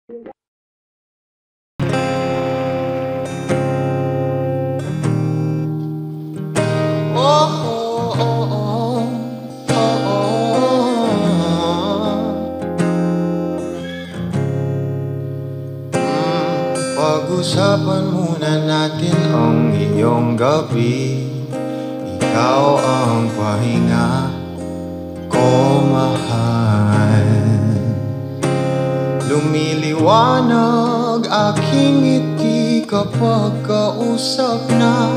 Pag-usapan muna natin ang iyong gabi. Ikaw ang pahinga ko, mahal. Lumiliwanag aking ngiti kapag kausap na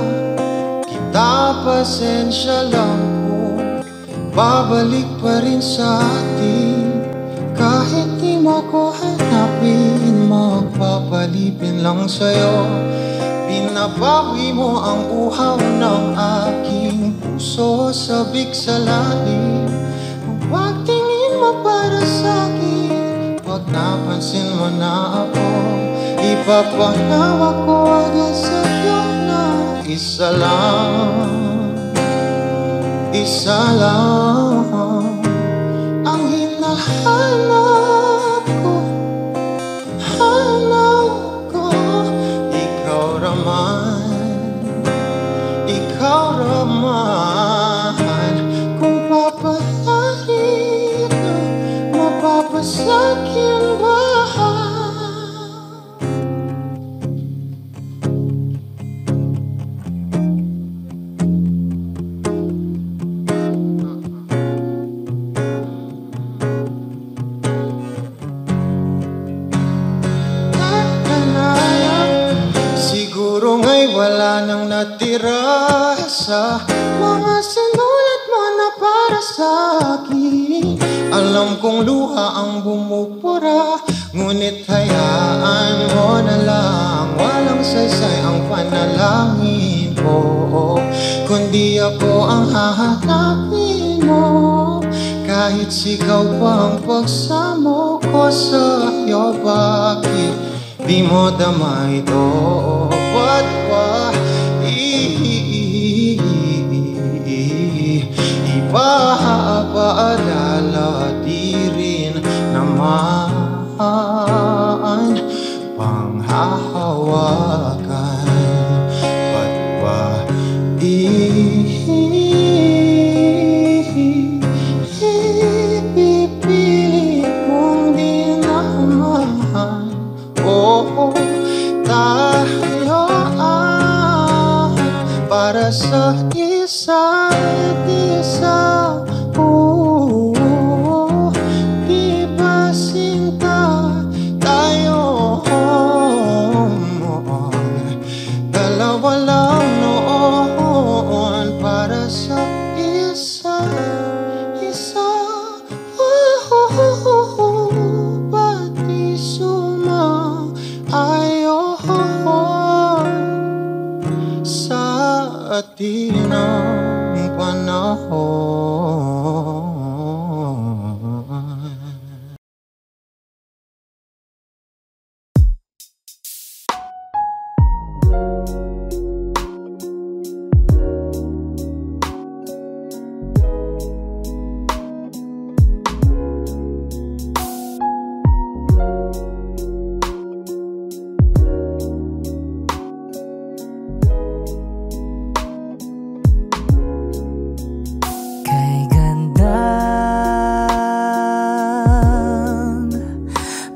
kita. Pasensya lang kung babalik pa rin sa atin. Kahit di mo ko hanapin, magpapalipin lang sa'yo. Pinabawi mo ang uhaw ng aking puso, sabik sa lalim. Huwag tingin mo para sa'kin, pag napansin mo na ako, ipapanawa ko agad sa'yo na isa lang, isa lang ang hinahanap ko, hanap ko. Ikaw raman, kung papalarin na mapapasakyan ba? Wala nang natira sa mga sinulat mo na para sa akin. Alam kong luha ang bumupura, ngunit hayaan mo na lang. Walang saysay ang panalangin ko, kundi ako ang hahanapin mo. Kahit sigaw pa ang pagsamo ko sa'yo, bakit di mo dama ito? Ba't ba ipapaalala? Di rin naman panghahawakan. Ba't ba ipipilit kung di naman? Oh, tayo para sa isa't isa. Di ba sinta tayo? Dalawa lang noon para sa isa't isa. Ba't di sumang-ayon sa atin ang panahon?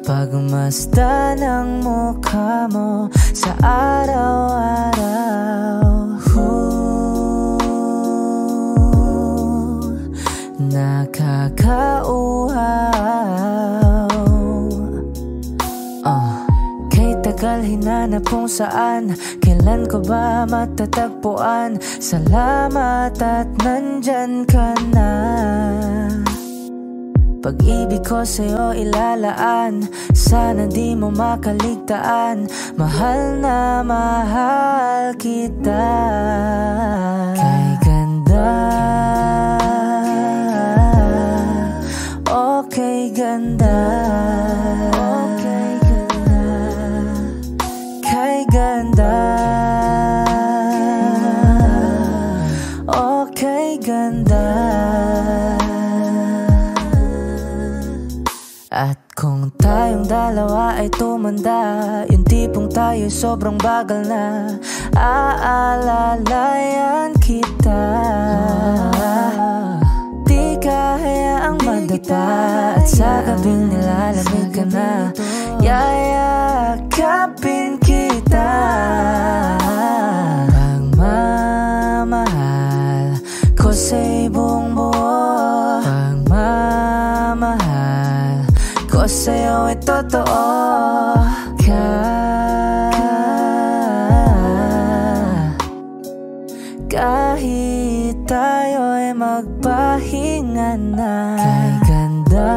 Pagmasdan ang mukha mo sa araw-araw, nakakauhaw. Kay tagal hinanap kung saan, kailan ko ba matatagpuan? Salamat at nandyan ka na. Pag-ibig ko sa'yo ilalaan, sana di mo makaligtaan. Mahal na mahal kita. Kay ganda, okay ganda, okay ganda, kay ganda, okay ganda. At kung tayong dalawa ay ay tumanda. Yung tipong tayo sobrang bagal na aalalayan kita. Di ka hayaang madapa at sa gabing nilalamig ka na, yayakapin kita. Pagmamahal ko sa'y buong buo, pagmamahal ko sa'yo ay totoo. Kahit tayo'y magpahinga na, kay ganda,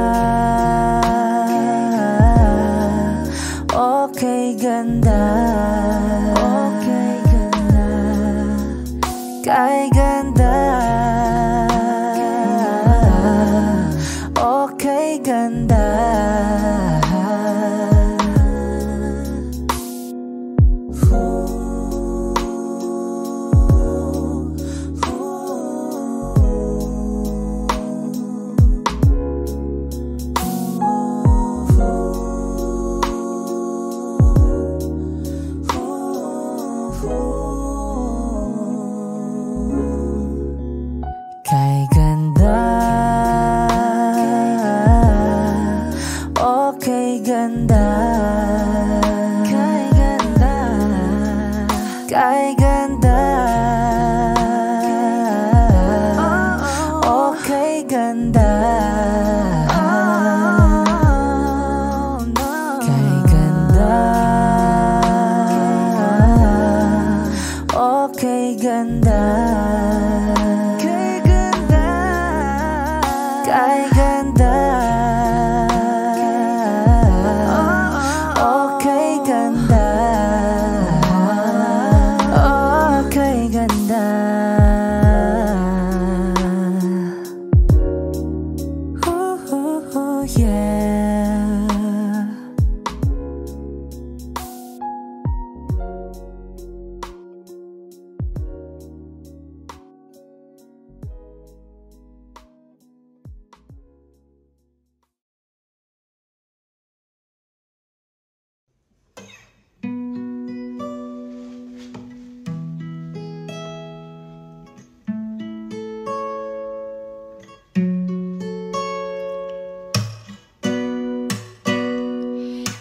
okay ganda, okay ganda, kay ganda, okay ganda. Kay ganda, okay ganda, kay ganda, kay ganda, okay ganda, kay ganda, okay ganda. Kay ganda, okay ganda, okay ganda. Ooh, yeah.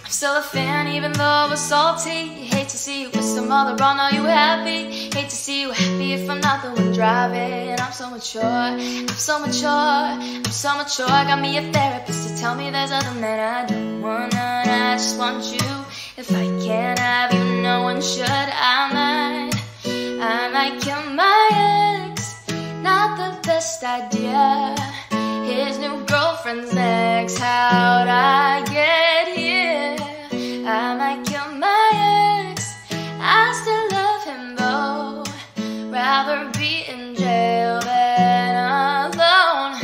I'm still a fan even though I was salty. Hate to see you with some other, are you happy? Hate to see you happy if I'm not the one driving. I'm so mature, I'm so mature, I'm so mature. Got me a therapist to tell me there's other men I don't want none. I just want you. If I can't have you, no one should. I might kill my ex. Not the best idea. His new girlfriend's next. How'd I get here? I might kill my ex. I still love him though. Rather be in jail than alone.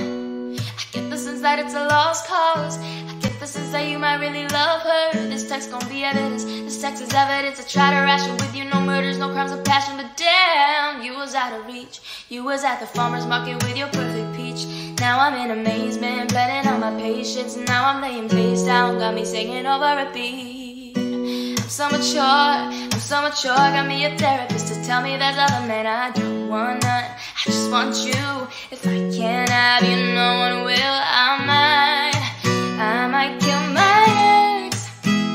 I get the sense that it's a lost cause. I get the sense that you might really love her. This text gon' be evidence. This text is evidence. I try to ration with you. No murders, no crimes of passion. But damn, you was out of reach. You was at the farmer's market with your perfect peach. Now I'm in amazement, blending on my patience. Now I'm laying face down, got me singing over repeat. I'm so mature, I'm so mature. Got me a therapist to tell me there's other men I don't want none. I just want you. If I can't have you, no one will. I might kill my ex.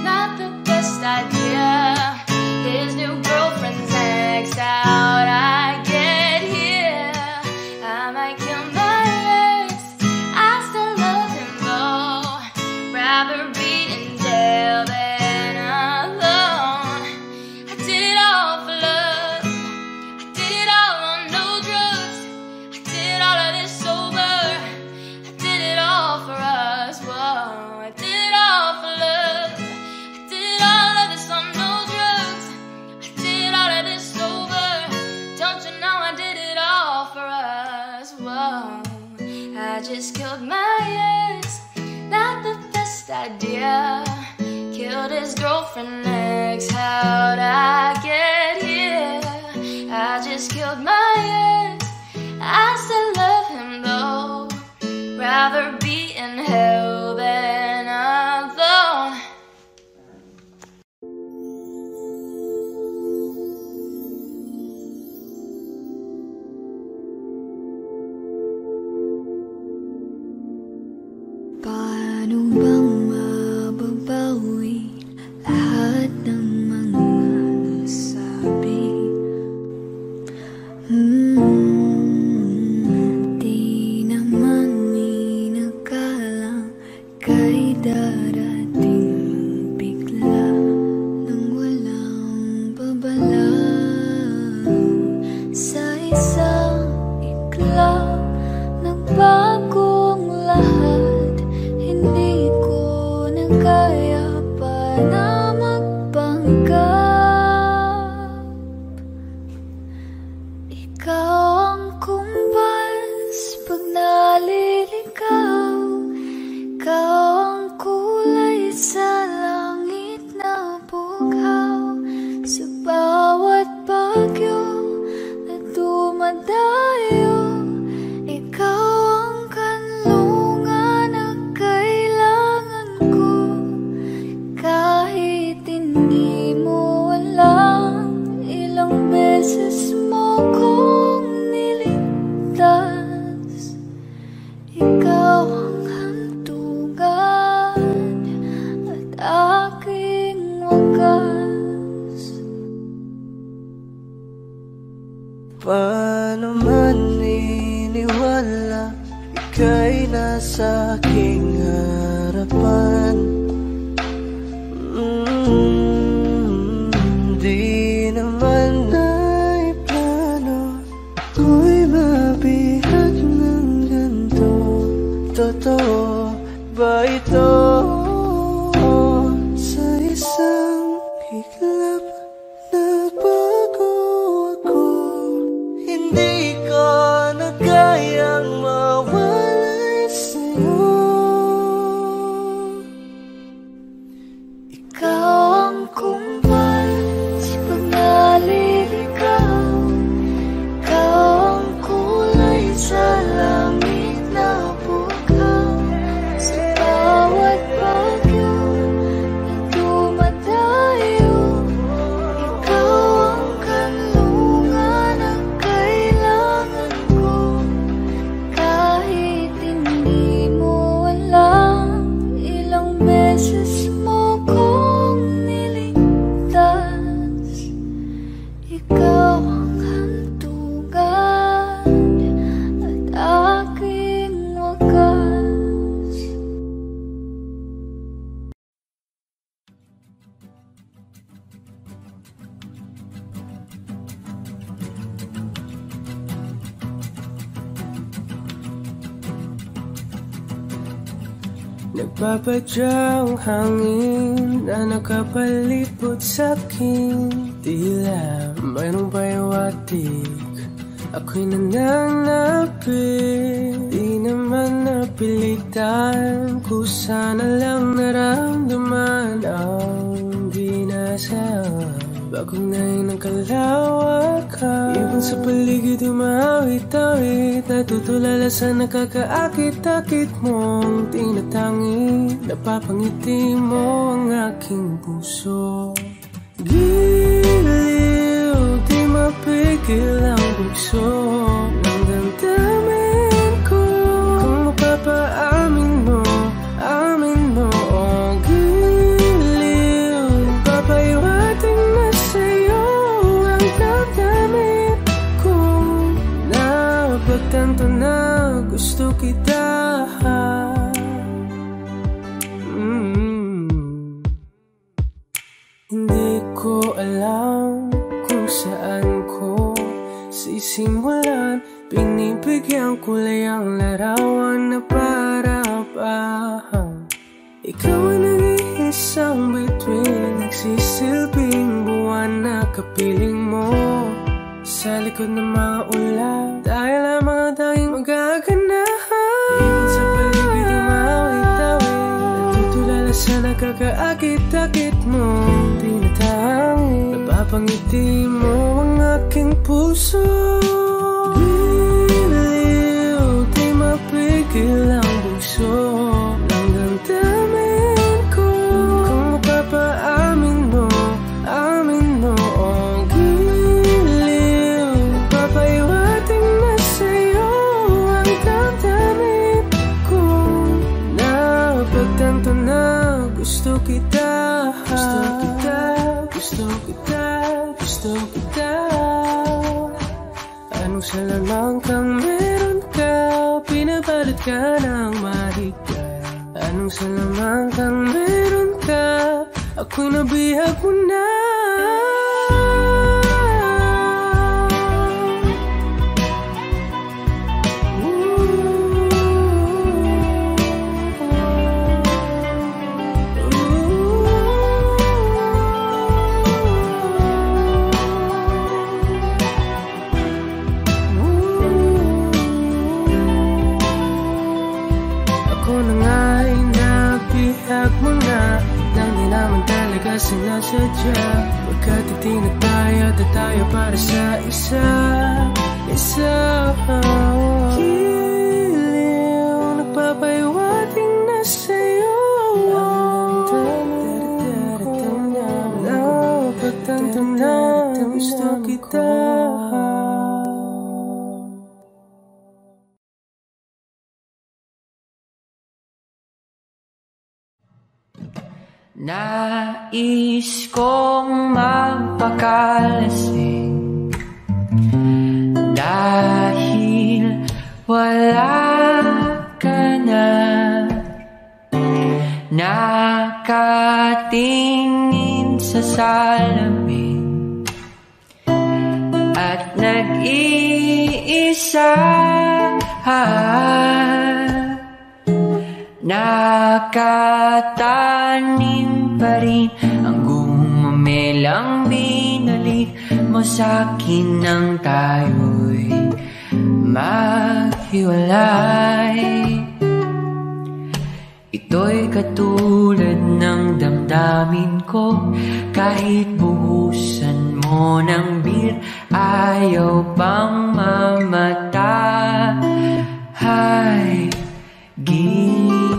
Not the best idea. His new girlfriend's ex. How'd I get here? I might kill my ex. I still love him though. Rather be in jail than alone. I did it all for love. I did it all on no drugs. I did all of this sober. I did it all for us. Whoa, I did it all for love. I did all of this on no drugs. I did all of this sober. Don't you know I did it all for us? Whoa, I just killed my ex. Not the best idea. Killed his girlfriend next. How'd I get here? I just killed my ex. I still love him though. Rather be in hell than alone. hindi mo alam, ilang beses mo kong niligtas. Ikaw ang hantugan at aking wagas. Paano man iniwala, ika'y nasa aking harapan. Di naman ay plano ako'y mabihag ng ganito. Totoo ba ito? Sa isang iglap nagbago ako. Hindi ko na kayang mawalay sa'yo. Ikaw ang kumpal sa pag-aliligaw. Ikaw ang kulay sa langit na bukaw. Sa bawat bagyo na dumadayo, ikaw ang kanlungan ang kailangan ko. Kahit hindi mo alam, ilang beses mo kong niligtas. Ikaw ang hantugan at aking wagas. Nagpapadyang hangin na nakapalipot sa'kin. Tila mayroong pahiwatig, ako'y nananapit. Di naman napilitan, kusa na lang naramdaman ang ginasaan. Bagong ngayon ang kalawakan, ibon sa paligid umawit-awit. Natutulala sa nakakaakit-akit mong tinatangi. Napapangiti mo ang aking puso. Giliw, di mapigil ang bugso ng damdamin ko. Kung mapapaamin mo, amin mo. Oh, giliw, papaiwating na sa'yo ang damdamin ko. Napagtanto na gusto kita. Hindi ko alam kung saan ko sisimulan. Pinipigyan kulay ang larawan na para-parahan. Ikaw ang nag-iisang bituin, nagsisilbing buwan na kapiling mo. Sa likod ng mga ulan, dahil lamang ang tanging magaganahan. Ibon sa paligid umawit-awit, natutulala sa nakakaakit-akit mo. Tinatangi, napapangiti mo ang aking puso. Giliw, di mapigil ang bugso ng damdamin ko. Kung mapapaamin mo, amin mo. Oh, giliw, papaiwating na sa'yo ang damdamin ko. Napagtanto na gusto kita. Gusto kita, gusto kita, gusto kita. Anong salamang kang meron ka, pinabalot ka ng mahika. Anong salamang kang meron ka, ako'y nabihag mo na. Sinasadya, pagkat itinag tayo at tayo para sa isa. Giliw, nagpapaiwating na sa'yo. kita. Nais kong magpakalasing dahil wala ka na. Nakatingin sa salamin at nag-iisa. Nakatanim pa rin ang gumamelang binalik mo sa'kin nang tayo'y maghiwalay. Ito'y katulad ng damdamin ko, kahit buhusan mo ng beer, ayaw pang mamatay. Giliw,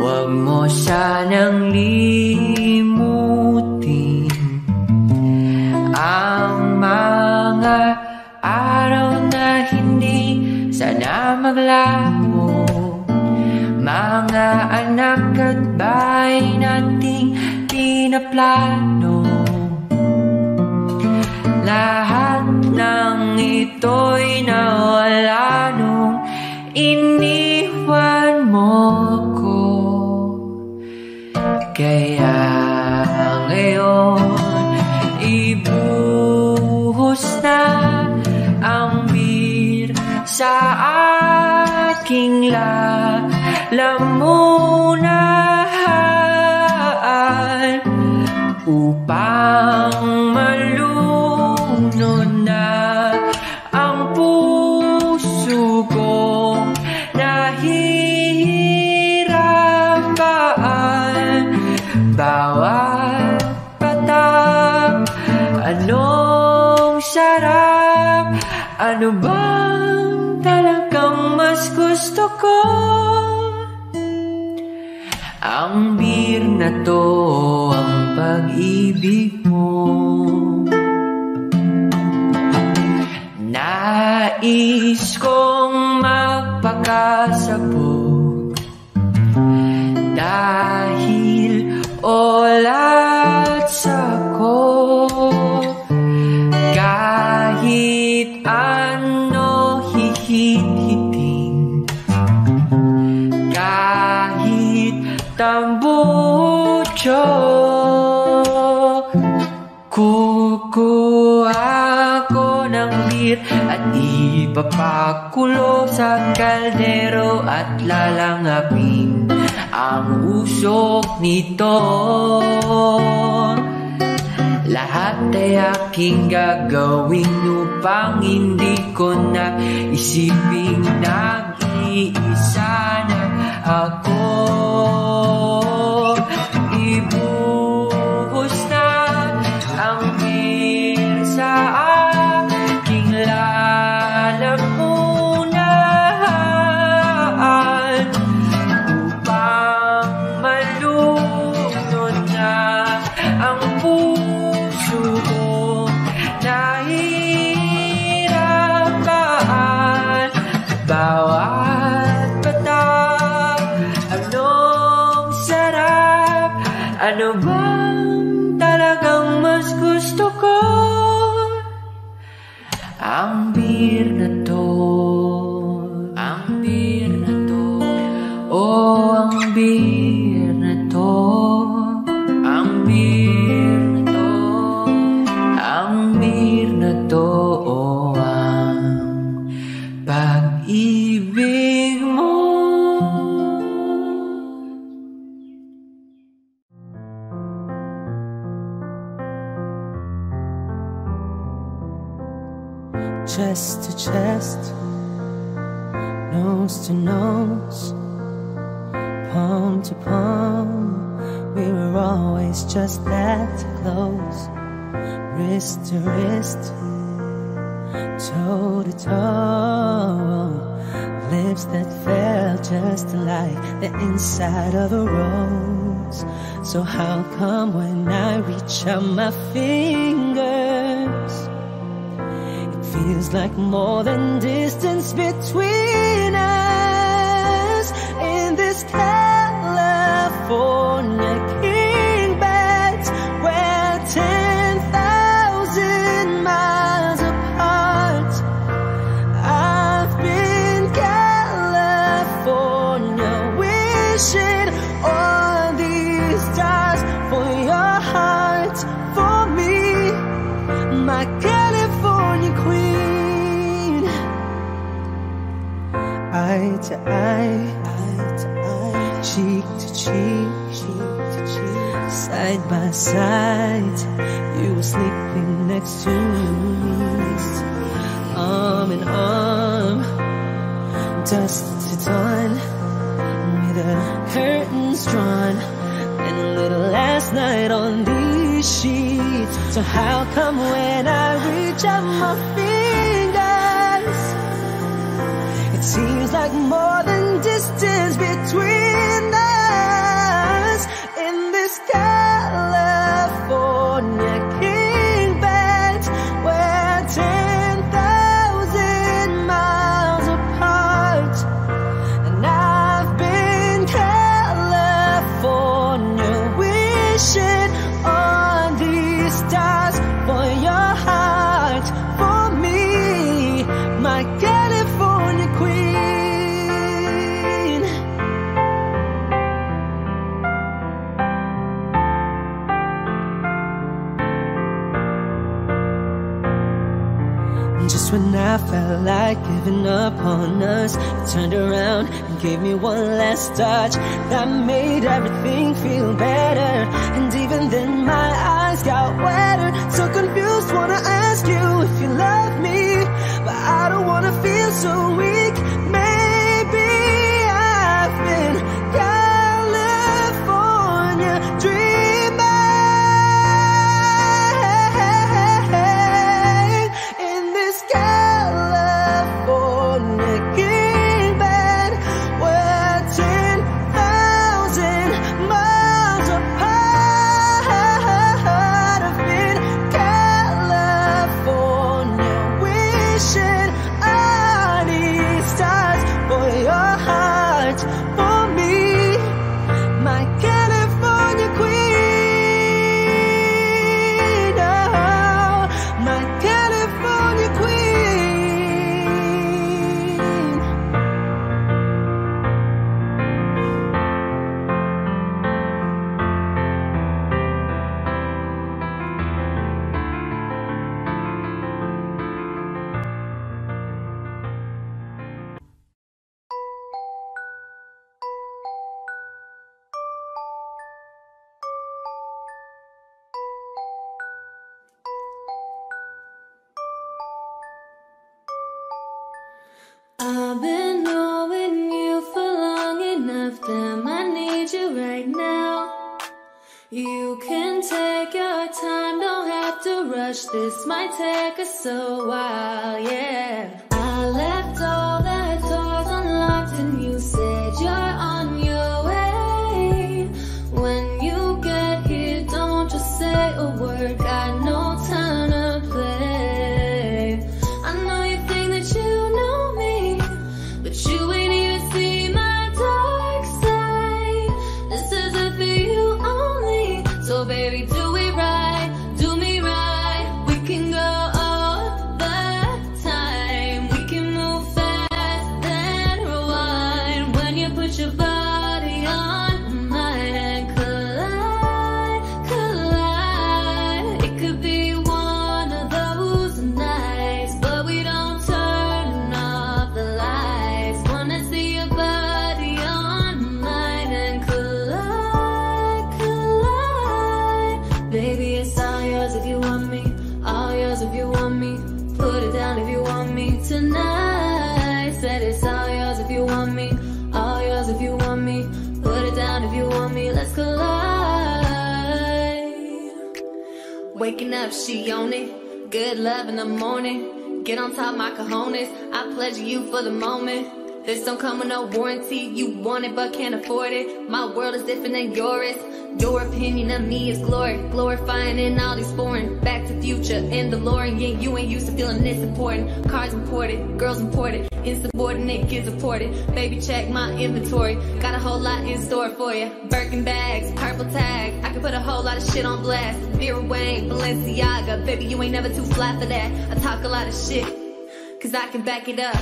wag mo sanang limutin ang mga araw na hindi sana maglaho. Mga anak at bahay nating pinaplano, lahat ng ito'y nawala nung iniwan mo ko. Kaya ngayon ibuhos na ang beer sa aking lalamunan upang malunod na ang puso kong nahihirapan. Bawat patak, anong sarap, ano bang talagang mas gusto ko? Ang beer na to, ang pag-ibig mo. Nais kong magpakasabog dahil olat sa'ko. Kahit ano hihit-hiting, kahit tambucho, kukuha ko ng beer at ipapakulo sa kaldero at lalangapin ang usok nito. Lahat ay aking gagawin upang hindi ko na isiping nag-iisa na ako. Ibuhos na ang beer sa aking lalamunan upang malunod na ang puso ko nahihirapan. Bawat patak, anong sarap, ano bang talagang mas gusto ko? Ang beer na to, ang beer na to, oh ang beer na to, ang beer na to, ang beer na to, oh ang pag-ibig mo. Chest to chest, nose to nose, palm to palm, we were always just that close. Wrist to wrist, toe to toe, lips that felt just like the inside of a rose. So how come when I reach out my fingers, it feels like more than distance between us? In this California king beds, we're 10,000 miles apart. I've been California wishing on these stars for your heart, for me, my California queen. Eye to eye, cheek to cheek, side by side, you were sleeping next to me, arm in arm, dusk to dawn, with the curtains drawn, and a little last night on these sheets. So how come when I reach out my fingers, it seems like more than distance between us? In this California king beds, we're 10,000 miles apart. And I've been California wishing on these stars for your heart, for me, my California queen. Just when I felt like giving up on us, you turned around and gave me one last touch that made everything feel better. And even then my eyes got wetter, so confused, wanna ask you if you love me, but I don't wanna feel so weak. Maybe I've been California dreaming in this California king bed. We're 10,000 miles apart. I've been California wishing on these stars for your heart, for me, my California queen. Oh, my California queen. I've been knowing you for long enough, damn, I need you right now. You can take your time, don't have to rush, this might take us a while, yeah. I left all the doors unlocked and you said you're on your way. When you get here, don't just say a word, got no time to play. I know you think that you know me, but you ain't even seen my dark side. This isn't for you only, so baby, do it right, do me right. We can go all the time, we can move fast and rewind. When you put your body on mine and collide, collide. It could be one of those nights, but we don't turn off the lights. Wanna see your body on mine and collide, collide. Baby, it's all yours if you want me, all yours if you want me. Put it down if you want me tonight. Said it's all yours if you want me, all yours if you want me. Put it down if you want me, let's collide. Waking up, she on it, good love in the morning. Get on top, my cojones, I pleasure you for the moment. This don't come with no warranty. You want it but can't afford it. My world is different than yours. Your opinion of me is glory, glorifying in all these foreign. Back to future in DeLorean. Yeah, you ain't used to feeling this important. Cars imported, girls imported, insubordinate kids reported. Baby, check my inventory. Got a whole lot in store for you. Birkin bags, purple tags. I can put a whole lot of shit on blast. Vera Wang, Balenciaga. Baby, you ain't never too fly for that. I talk a lot of shit, cause I can back it up.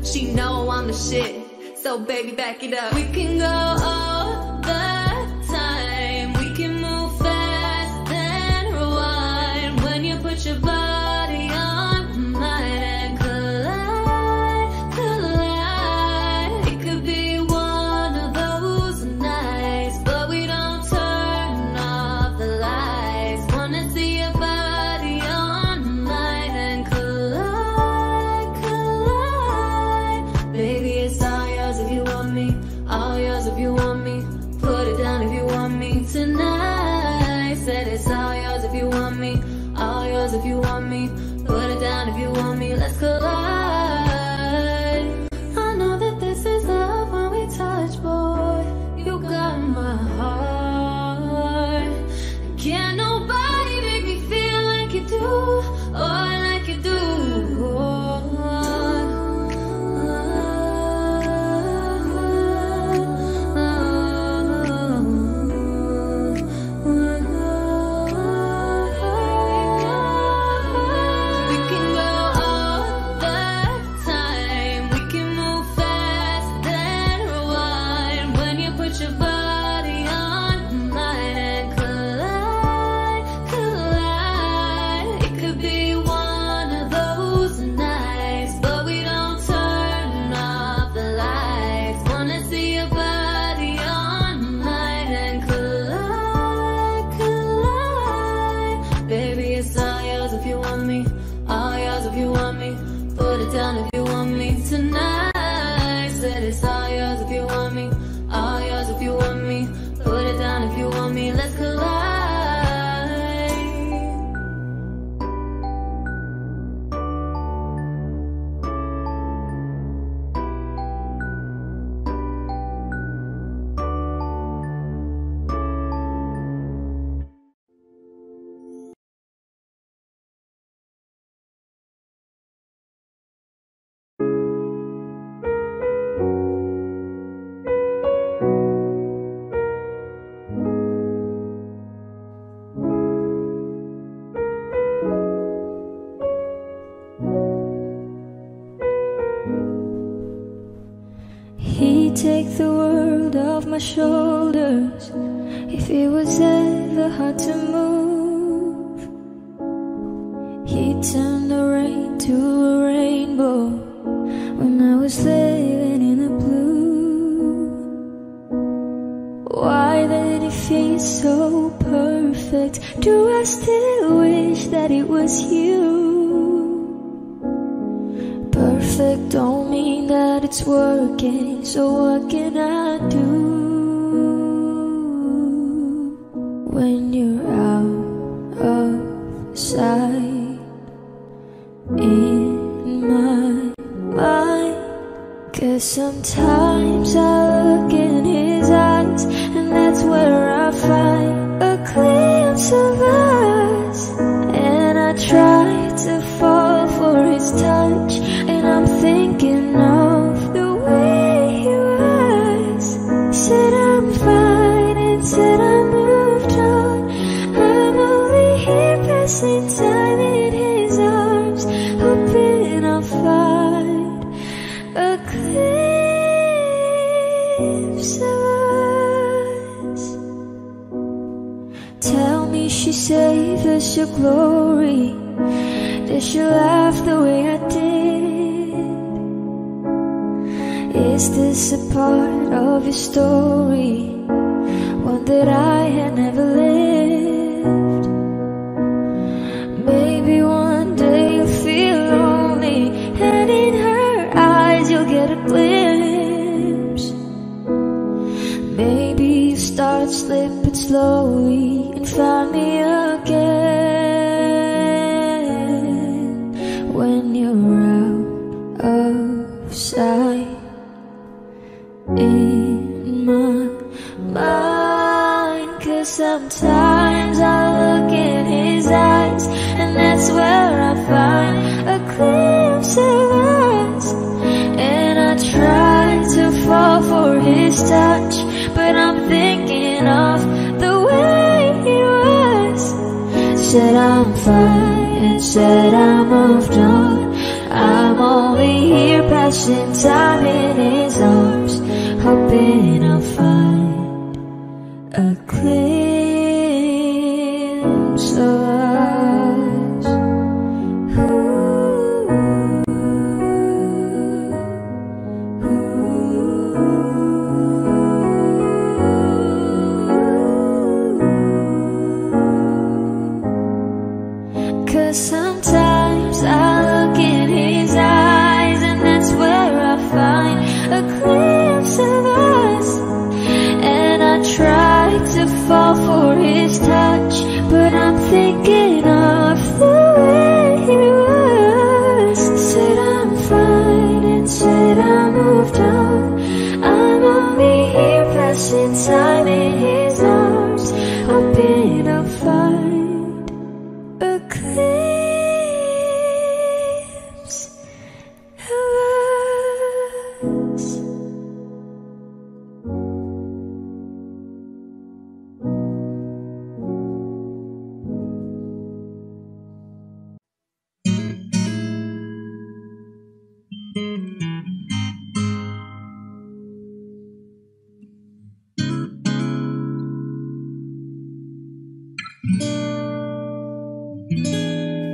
She know I'm the shit, so baby, back it up. We can go all the time. We can move fast and rewind. When you put your body on mine and collide, collide. It could be one of those nights, but we don't turn off the lights. Wanna see your body on mine and collide, collide. Baby, it's all yours if you want me, all yours if you want me. Put it down if you want me tonight. Said it's all yours if you want me, all yours if you want me. Put it down if you want me, let's collide. I know that this is love when we touch, boy. You got my heart. Can't nobody make me feel like you do, or like you do. Take the world off my shoulders. If it was ever hard to move, he'd turn the rain to a rainbow when I was living in the blue. Why did it feel so perfect? Do I still wish that it was you? Perfect don't mean that it's working, so what can I do when you're out of sight in my mind? 'Cause sometimes I look in his eyes, and that's where I find a glimpse of us. And I try to fall for his touch, and I'm thinking of the way he was. Said I'm fine and said I moved on. I'm only here passing time in his arms, hoping I'll find a glimpse of us. Tell me she saved us your glory. Did she laugh the way I did? Is this a part of your story, one that I had never lived? Maybe one day you'll feel lonely, and in her eyes you'll get a glimpse. Maybe you start slipping slowly and find me again when you're out of sight sometimes I look in his eyes, and that's where I find a glimpse of us. And I try to fall for his touch, but I'm thinking of the way he was. Said I'm fine and said I moved on. I'm only here passing time in his arms, hoping I'll find a glimpse of us. Cause sometimes I look in his eyes, and that's where I find a glimpse of us. And I try to fall for his touch, but I'm thinking of the way he was. Said I'm fine and said I moved on. I'm only here passing time in his arms, hoping I'll find a glimpse of us.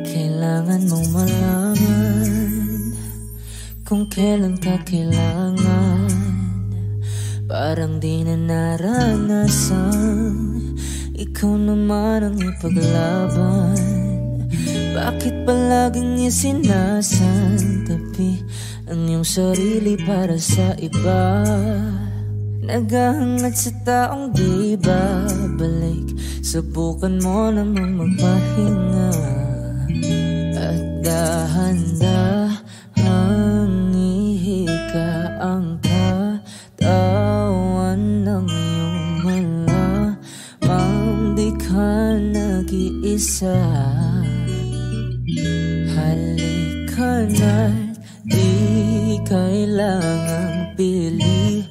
Kailangan mong malaman kung kailan ka kailangan. Parang di na naranasan, ikaw naman ang ipaglaban. Bakit palaging isinasantabi ang iyong sarili para sa iba? Naghahangad sa taong di babalik, subukan mo namang magpahinga. At dahan-dahang ihika ang katawan ng iyong malamang di ka nag-iisa. Halika na't di kailangang pilitin,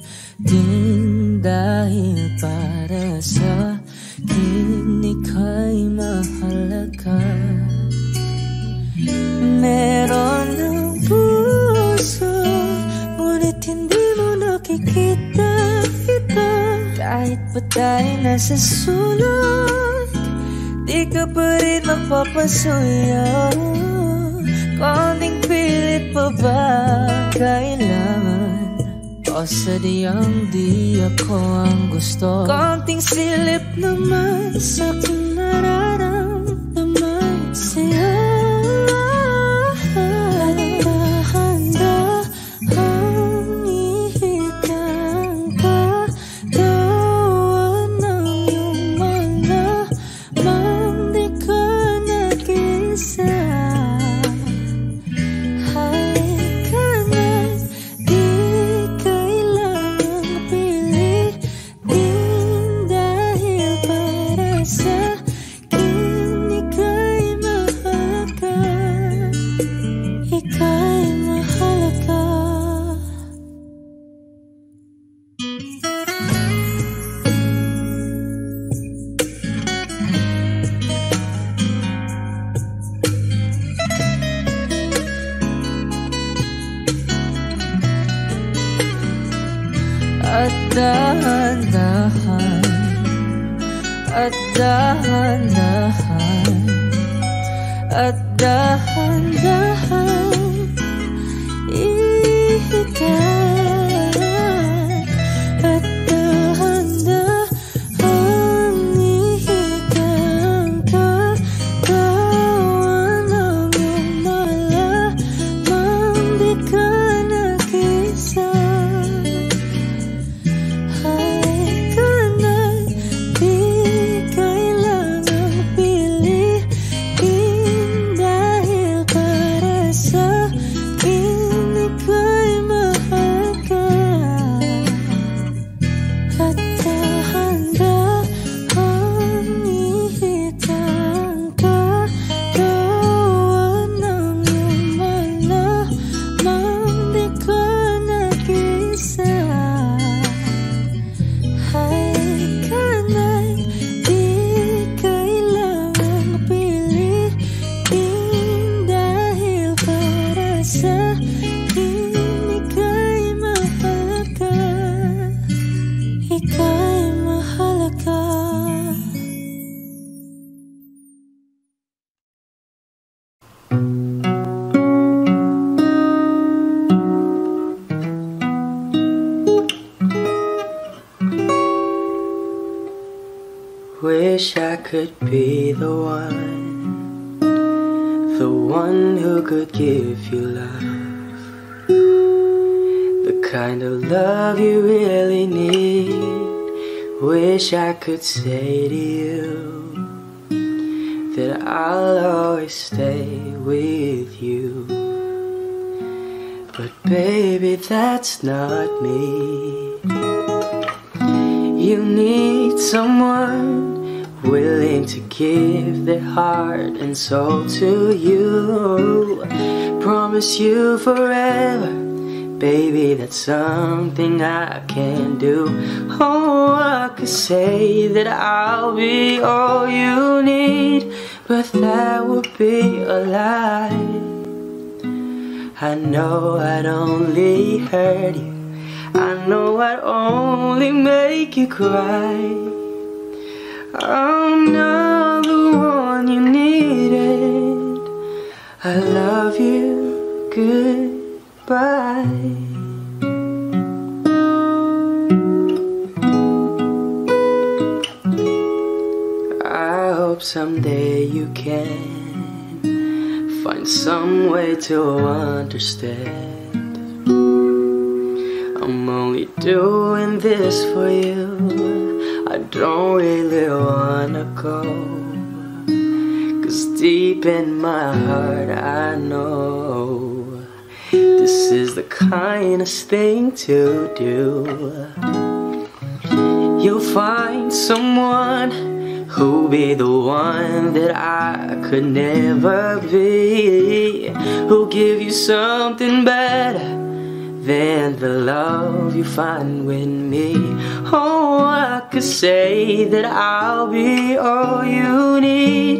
dahil para sa akin ika'y mahalaga. Meron ng puso, ngunit hindi mo nakikita ito. Kahit pa tayo nasa sulok, di ka pa rin magpapasuyo. Konting pilit pa ba kailangan? O sadyang di ako ang gusto? Konting silip naman sa aking nararamdaman sa'yo. Dahan-dahan, at dahan-dahan, at dahan-dahan ihika. At dahan-dahan ihika ang katawan ng iyong malamang di ka nag-isa. Dahil para sa akin ika'y mahalaga. Wish I could be the one who could give you love, the kind of love you really need. Wish I could say to you that I'll always stay with you. But baby, that's not me. You need someone willing to give their heart and soul to you. Promise you forever, baby, that's something I can do. Oh, I could say that I'll be all you need, but that would be a lie. I know I'd only hurt you, I know I'd only make you cry. I'm not the one you needed. I love you, goodbye. I hope someday you can find some way to understand. I'm only doing this for you, I don't really wanna go, 'cause deep in my heart I know this is the kindest thing to do. You'll find someone who'll be the one that I could never be, who'll give you something better than the love you find with me. Oh, I could say that I'll be all you need,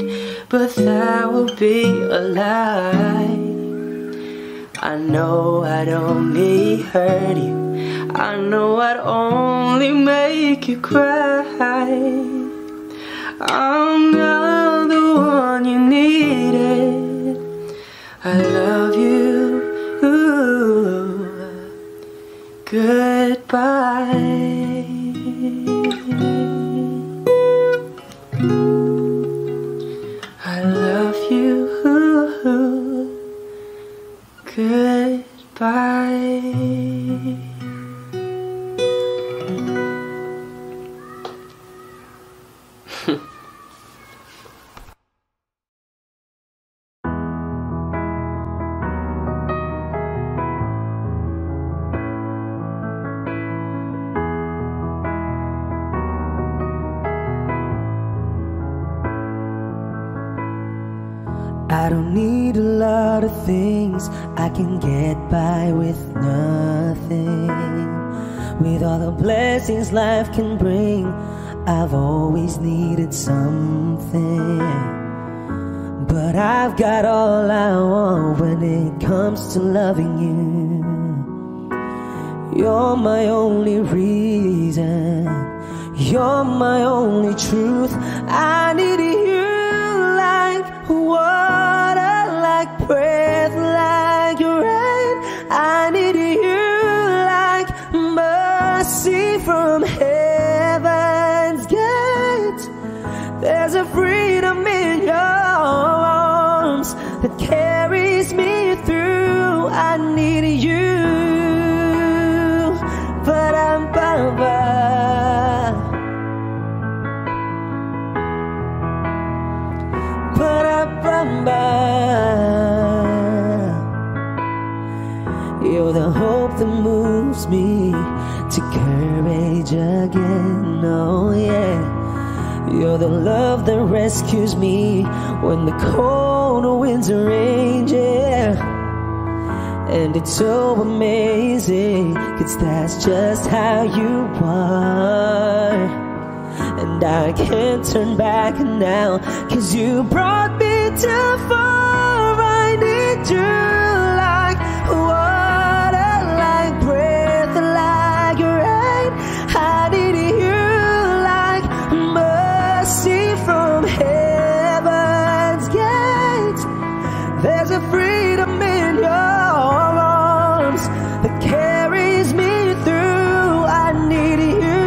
but that would be a lie. I know I'd only hurt you, I know I'd only make you cry. I'm not the one you needed. I love you, goodbye. I love you, goodbye. I don't need a lot of things, I can get by with nothing. With all the blessings life can bring, I've always needed something. But I've got all I want when it comes to loving you. You're my only reason, you're my only truth. I need you like water, like breath, like rain. I need you like mercy from heaven's gate. There's a freedom in your arms that carries me through. I need you, but I'm you're the hope that moves me to courage again. Oh yeah, you're the love that rescues me when the cold winds are raging. And it's so amazing, 'cause that's just how you are. And I can't turn back now, 'cause you brought me too far. I need you like water, like breath, like rain. I need you like mercy from heaven's gate. There's a freedom in your arms that carries me through. I need you.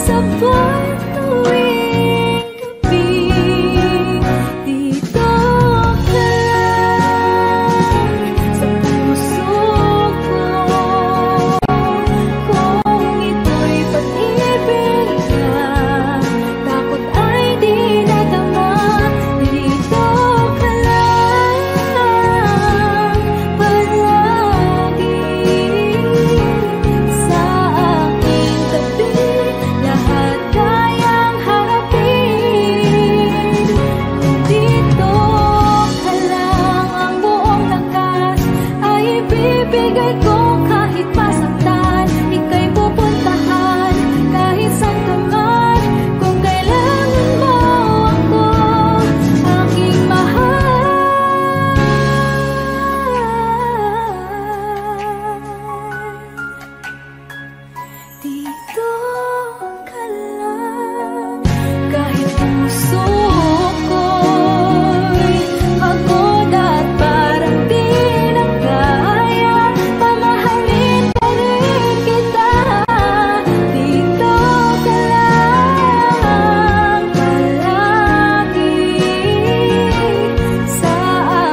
sa buwan tuwing gabi. Dito ka lang sa puso ko. Kung ito'y pag-ibig ka, takot ay di nadama. Dito ka lang palagi sa aking tabi. Lahat kayang harapin. Dito ka lang, ang buong lakas ay ibibigay ko. Kahit masaktan, ika'y pupuntahan kahit saan ka man. Kung kailangan mo ako, aking mahal. Dito ka lang, kahit puso ko'y pagod at parang di na kaya, pamahalin pa rin kita. Dito ka lang palagi sa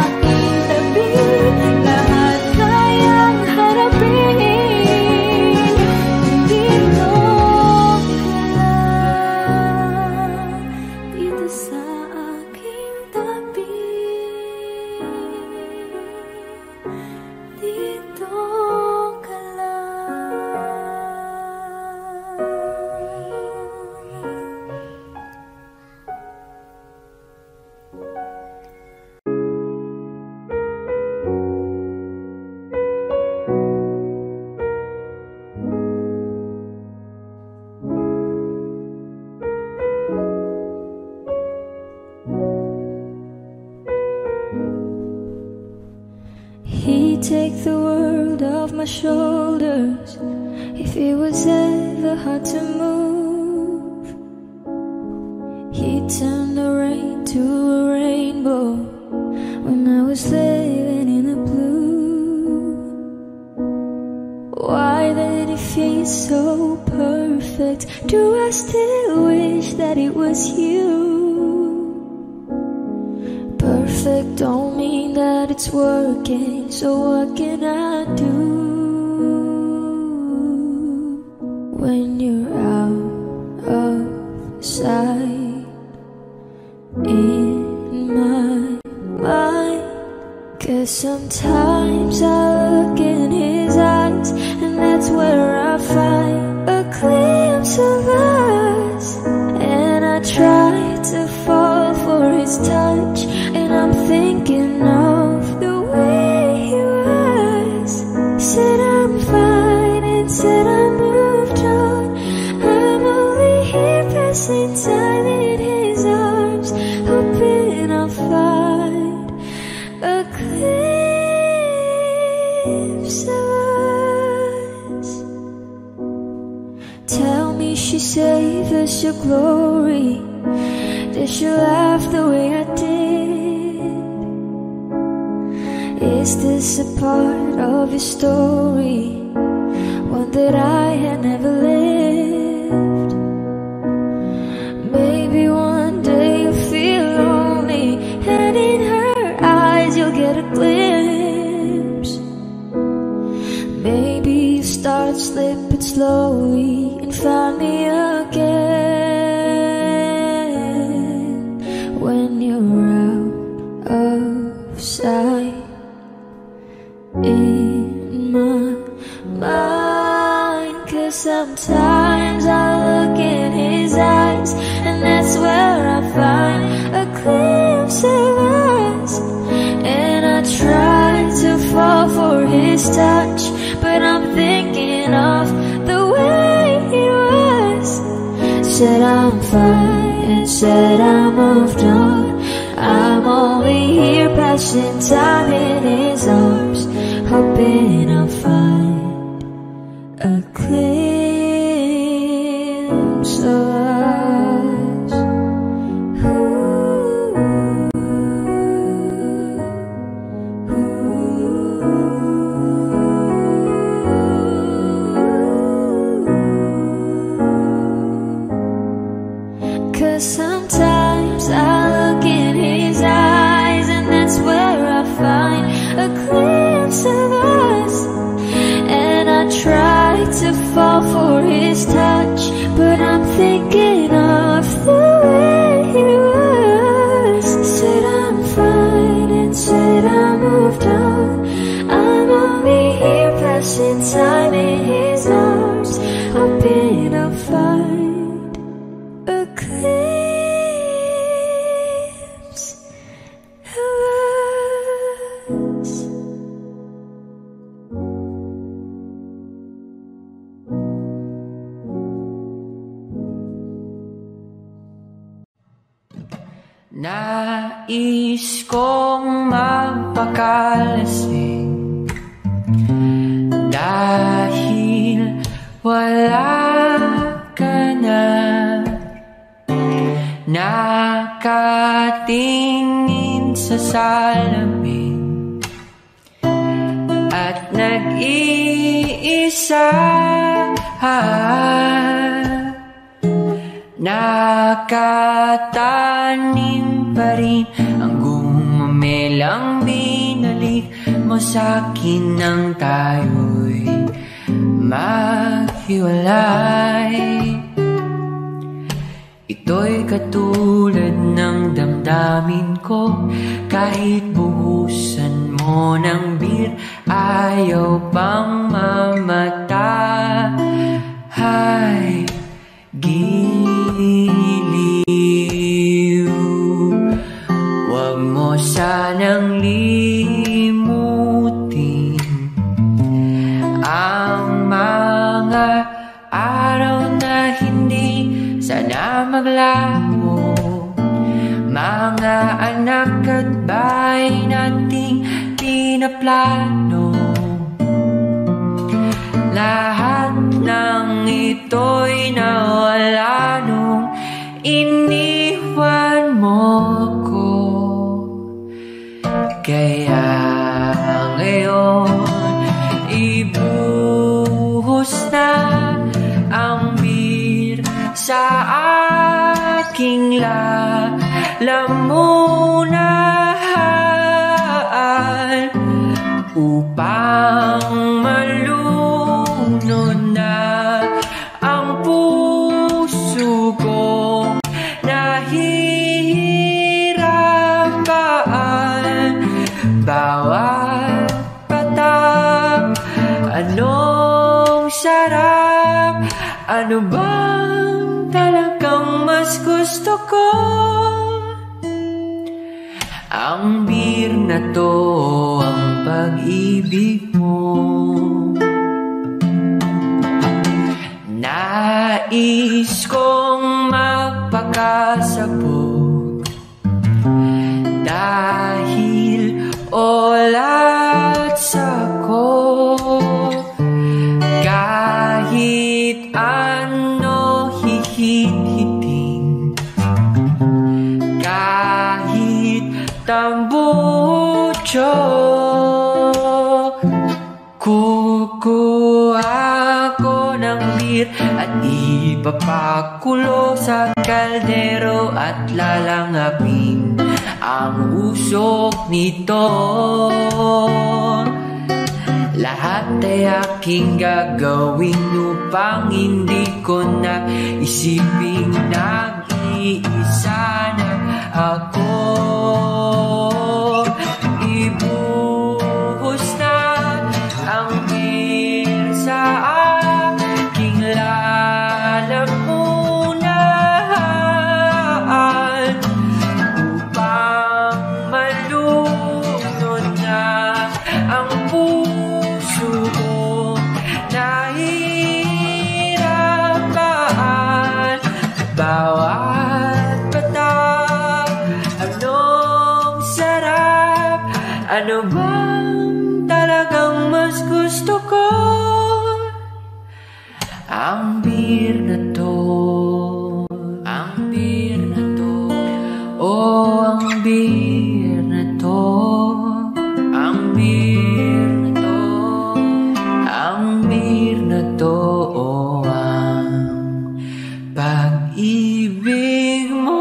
aking tabi. Lahat kayang harapin. Dito ka lang, dito sa aking tabi. Dito ka lang. He'd take the world off my shoulders if it was ever hard to move. He'd turn the rain to a rainbow when I was living in the blue. Why did it feel so perfect? Do I still wish that it was you? Perfect don't mean that it's working, so what can I do when you're out of sight in my mind? 'Cause sometimes I look in his eyes, and that's where I find a glimpse of us. And I try to fall for his touch, and I'm thinking of the way he was. Said I'm fine and said I moved on. I'm only here passing time in his arms, hoping I'll find a glimpse of us. Tell me she saved us your glory. Did she laugh the way I did? Is this a part of your story, one that I had never lived? Maybe one day you'll feel lonely, and in her eyes you'll get a glimpse. Maybe you start slipping slowly and find me again when you're out of sight in my mind. 'Cause sometimes I look in his eyes, and that's where I find a glimpse of us. And I try to fall for his touch, but I'm thinking of the way he was. Said I'm fine and said I moved on. I'm only here passing time in his arms, hoping I'll find a glimpse of us. 'Cause sometimes I look in his eyes, and that's where I find a glimpse of us. And I try to fall for his touch, but I'm thinking of the way he was. Said I'm fine and said I moved on. I'm only here passing time in his arms, hoping I'll find a glimpse of us. Nais kong magpakalasing dahil wala ka na. Nakatingin sa salamin at nag-iisa, nakatanim pa rin ang gumamelang binalik mo sa'kin nang tayo'y maghiwalay. Ito'y katulad ng damdamin ko, kahit buhusan mo ng bir, ayaw pang mamatay. Giliw, wag mo sanang limutin ang mga araw na hindi sana maglaho. Mga anak at bahay nating pinaplano, lahat ng ito'y nawala nung iniwan mo ko. Kaya ngayon ibuhos na ang bir sa aking lalamunan, upang malunod na ang puso kong nahihirapan. Bawat patak, anong sarap, ano bang talagang mas gusto ko? Ang bir na to, ang pag-ibig mo. Nais kong magpakasabog dahil olat sa'ko. Kahit ano hihit-hiting, kahit tambucho, kukuha ko ng bir at ipapakulo sa kaldero at lalangapin ang usok nito. Lahat ay aking gagawin upang hindi ko na isiping nag-iisa na ako. Ibuhos na ang bir sa aking lalamunan, upang malunod na ang puso ko nahihirapan. Bawat patak, anong sarap, ano bang talagang mas gusto ko? Ang bir na to, ang bir na to, oh ang bir na to, ang bir na to, ang bir na to, oh ang pag-ibig mo.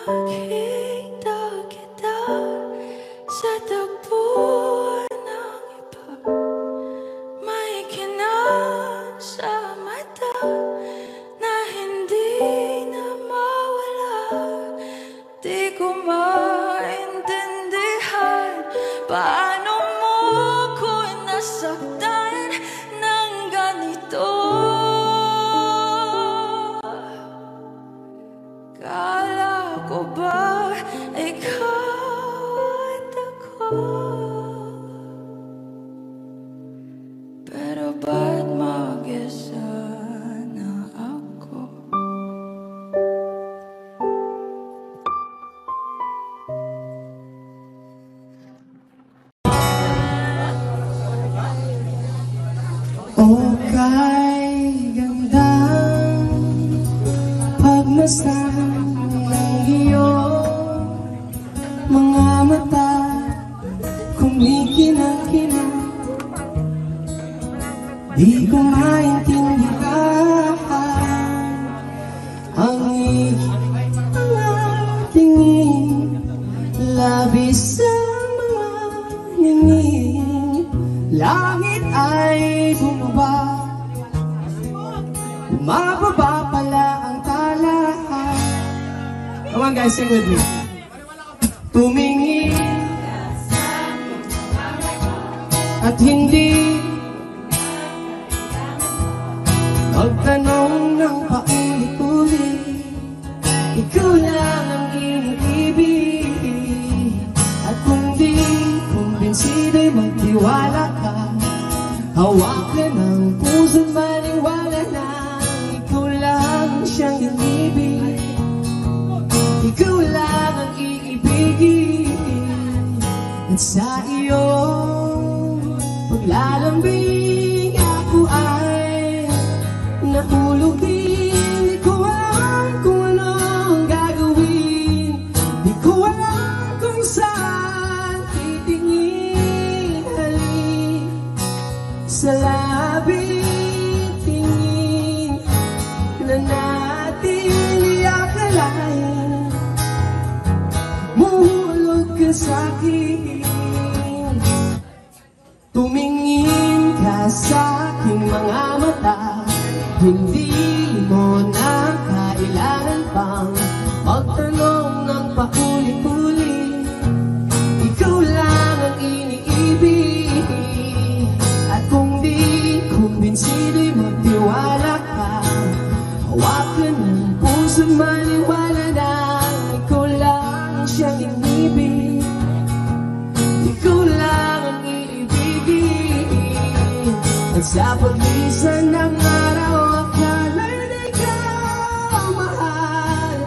Makita kita sa tagpo ng iba. May kinang sa mata na hindi na mawala. Di ko maintindihan paano mo ko nasaktan ng ganito. Kala ko ba ikaw at ako? Pero ba't mag-isa na ako? Okay, gandang pagmasdan ng iyong mga mata, kumikinang-kinang. Di ko maintindihan ang iyong tingin, labis sa mga ningin. Langit ay bumaba, bumababa pala ang talaan. Come on guys, sing with me. Tumingin at hindi magtanong ng paulit-ulit. Ikaw lang ang iniibig. At kung di kumbinsido'y magtiwala ka. Hawakan ang puso't maniwala na ikaw lang siyang inibig. Ikaw lang ang iibigin. At sa iyong paglalambing ako ay nahulog din. Di ko alam kung anong gagawin. Di ko alam kung saan titingin. Halik sa labi, tingin na natin di akalain. Mahulog ka sa'kin. Tumingin ka sa'king mga mata. Hindi mo na kailangan pang magtanong ng paulit-ulit. Ikaw lang ang iniibig. At kung di kumbinsido'y magtiwala ka. Hawakan ng puso't maniwala na ikaw lang siyang inibig. Ikaw lang ang iibigin. At sa paglisan ng araw, akala'y di ka mahal.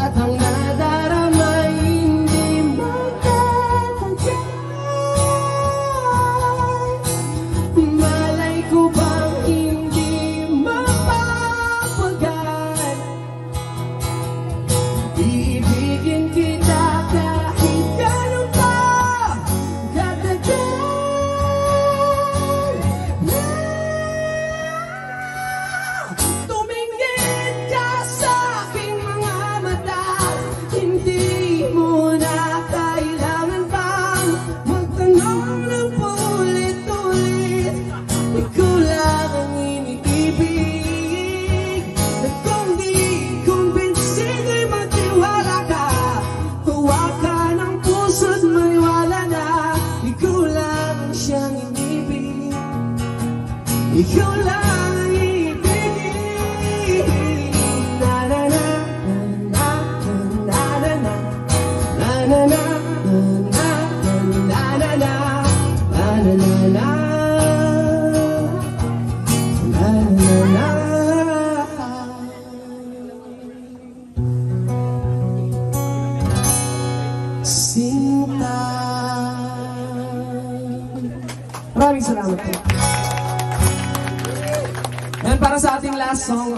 At ang nadarama'y hindi magtatagal. Malay ko bang hindi mapapagal. Iibigin kita kahit gano'n pa katagal. Tumingin ka sa aking mga mata. Hindi mo na kailangan pang magtanong ng paulit-ulit. Ikaw lang ang iniibig. At kung di kumbinsido'y magtiwala ka. Hawakan ang puso't maniwala na ikaw lang ang siyang inibig. Ikaw lang ang iibigin. Na na na na na na na na na na na na na na na na na. Sinta. Maraming salamat po. Yan para sa ating last song.